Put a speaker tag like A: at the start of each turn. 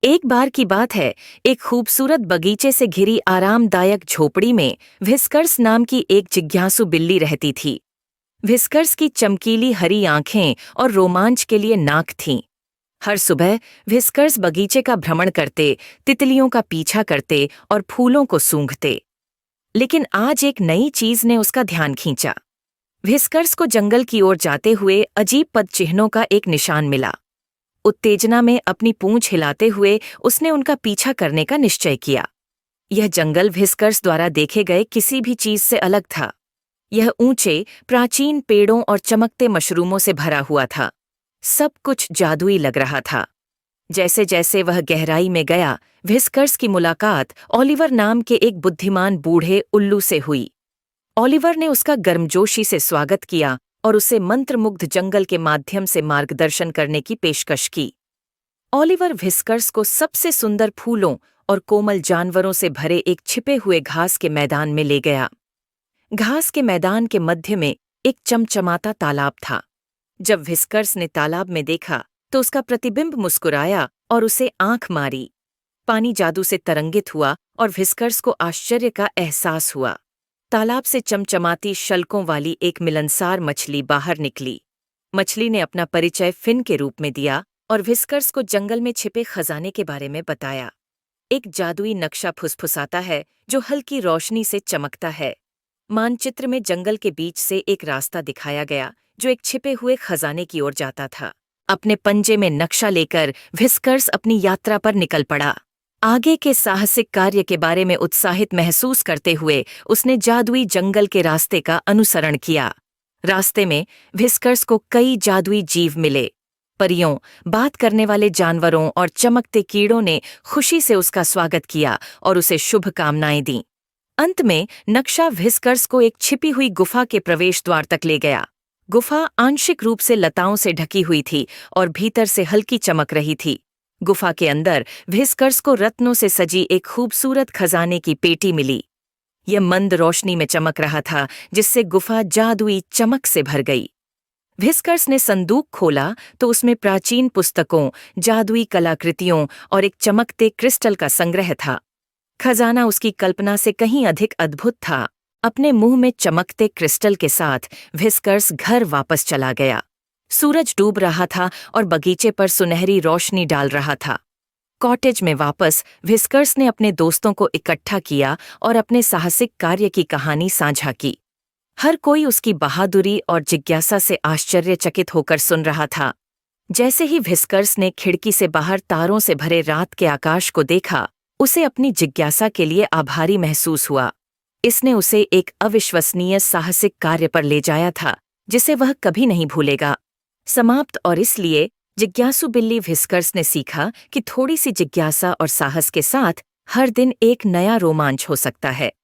A: एक बार की बात है, एक खूबसूरत बगीचे से घिरी आरामदायक झोपड़ी में व्हिस्कर्स नाम की एक जिज्ञासु बिल्ली रहती थी। व्हिस्कर्स की चमकीली हरी आंखें और रोमांच के लिए नाक थीं। हर सुबह व्हिस्कर्स बगीचे का भ्रमण करते, तितलियों का पीछा करते और फूलों को सूंघते। लेकिन आज एक नई चीज ने उसका ध्यान खींचा। व्हिस्कर्स को जंगल की ओर जाते हुए अजीब पद चिन्हों का एक निशान मिला। उत्तेजना में अपनी पूंछ हिलाते हुए उसने उनका पीछा करने का निश्चय किया। यह जंगल व्हिस्कर्स द्वारा देखे गए किसी भी चीज से अलग था। यह ऊंचे, प्राचीन पेड़ों और चमकते मशरूमों से भरा हुआ था। सब कुछ जादुई लग रहा था। जैसे जैसे वह गहराई में गया, व्हिस्कर्स की मुलाकात ओलिवर नाम के एक बुद्धिमान बूढ़े उल्लू से हुई। ओलिवर ने उसका गर्मजोशी से स्वागत किया और उसे मंत्रमुग्ध जंगल के माध्यम से मार्गदर्शन करने की पेशकश की। ओलिवर व्हिस्कर्स को सबसे सुंदर फूलों और कोमल जानवरों से भरे एक छिपे हुए घास के मैदान में ले गया। घास के मैदान के मध्य में एक चमचमाता तालाब था। जब व्हिस्कर्स ने तालाब में देखा तो उसका प्रतिबिंब मुस्कुराया और उसे आंख मारी। पानी जादू से तरंगित हुआ और व्हिस्कर्स को आश्चर्य का एहसास हुआ। तालाब से चमचमाती शल्कों वाली एक मिलनसार मछली बाहर निकली। मछली ने अपना परिचय फिन के रूप में दिया और व्हिस्कर्स को जंगल में छिपे खजाने के बारे में बताया। एक जादुई नक्शा फुसफुसाता है जो हल्की रोशनी से चमकता है। मानचित्र में जंगल के बीच से एक रास्ता दिखाया गया जो एक छिपे हुए खजाने की ओर जाता था। अपने पंजे में नक्शा लेकर व्हिस्कर्स अपनी यात्रा पर निकल पड़ा। आगे के साहसिक कार्य के बारे में उत्साहित महसूस करते हुए उसने जादुई जंगल के रास्ते का अनुसरण किया। रास्ते में व्हिस्कर्स को कई जादुई जीव मिले। परियों, बात करने वाले जानवरों और चमकते कीड़ों ने खुशी से उसका स्वागत किया और उसे शुभकामनाएं दीं। अंत में नक्शा व्हिस्कर्स को एक छिपी हुई गुफा के प्रवेश द्वार तक ले गया। गुफा आंशिक रूप से लताओं से ढकी हुई थी और भीतर से हल्की चमक रही थी। गुफा के अंदर व्हिस्कर्स को रत्नों से सजी एक खूबसूरत खजाने की पेटी मिली। यह मंद रोशनी में चमक रहा था जिससे गुफा जादुई चमक से भर गई। व्हिस्कर्स ने संदूक खोला तो उसमें प्राचीन पुस्तकों, जादुई कलाकृतियों और एक चमकते क्रिस्टल का संग्रह था। खजाना उसकी कल्पना से कहीं अधिक अद्भुत था। अपने मुंह में चमकते क्रिस्टल के साथ व्हिस्कर्स घर वापस चला गया। सूरज डूब रहा था और बगीचे पर सुनहरी रोशनी डाल रहा था। कॉटेज में वापस व्हिस्कर्स ने अपने दोस्तों को इकट्ठा किया और अपने साहसिक कार्य की कहानी साझा की। हर कोई उसकी बहादुरी और जिज्ञासा से आश्चर्यचकित होकर सुन रहा था। जैसे ही व्हिस्कर्स ने खिड़की से बाहर तारों से भरे रात के आकाश को देखा, उसे अपनी जिज्ञासा के लिए आभारी महसूस हुआ। इसने उसे एक अविश्वसनीय साहसिक कार्य पर ले जाया था जिसे वह कभी नहीं भूलेगा। समाप्त। और इसलिए जिज्ञासु बिल्ली व्हिस्कर्स ने सीखा कि थोड़ी सी जिज्ञासा और साहस के साथ हर दिन एक नया रोमांच हो सकता है।